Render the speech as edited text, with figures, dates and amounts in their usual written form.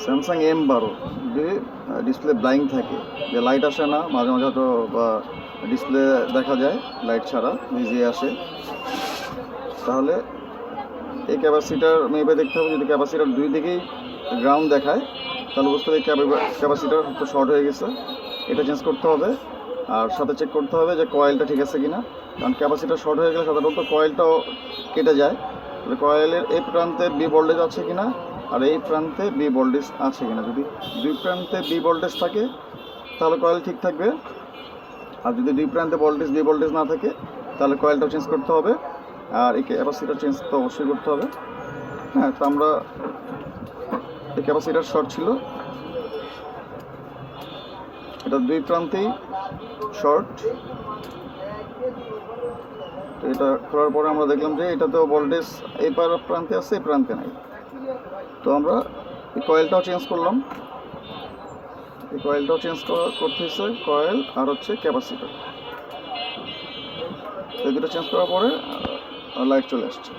Samsung M12 যদি display blind থাকে, যে লাইট আসে না, মাঝে মাঝে হয়তো বা ডিসপ্লে দেখা যায় লাইট ছাড়া ভিজিয়ে আসে, তাহলে এই ক্যাপাসিটার মেপে দেখতে হবে। যদি ক্যাপাসিটার দুই দিকেই গ্রাউন্ড দেখায় তাহলে বুঝতে হবে ক্যাপাসিটার তো শর্ট হয়ে গেছে, এটা চেঞ্জ করতে হবে। আর সাথে চেক করতে হবে যে কয়েলটা ঠিক আছে কিনা, কারণ ক্যাপাসিটার শর্ট হয়ে গেলে সাধারণত কয়েলটাও কেটে যায়। তাহলে কয়েলের এই প্রান্তে বি ভোল্টেজ আছে কিনা আর এই প্রান্তে বি ভোল্টেজ আছে কিনা, যদি দুই প্রান্তে বি ভোল্টেজ থাকে তাহলে কয়েল ঠিক থাকবে, আর যদি দুই প্রান্তে বি ভোল্টেজ না থাকে তাহলে কয়েলটাও চেঞ্জ করতে হবে, আর এই ক্যাপাসিটার চেঞ্জ তো অবশ্যই করতে হবে। হ্যাঁ, তো আমরা এই ক্যাপাসিটার শর্ট ছিল, এটা দুই প্রান্তেই শর্ট। তো এটা করার পরে আমরা দেখলাম যে এটাতেও ভোল্টেজ এই প্রান্তে আছে, এই প্রান্তে নাই। তো আমরা এই কয়েলটাও চেঞ্জ করলাম, এই কয়েলটাও চেঞ্জ করতে হচ্ছে, কয়েল আর হচ্ছে ক্যাপাসিটার। এই দুটো চেঞ্জ করার পরে লাইট চলে আসছে।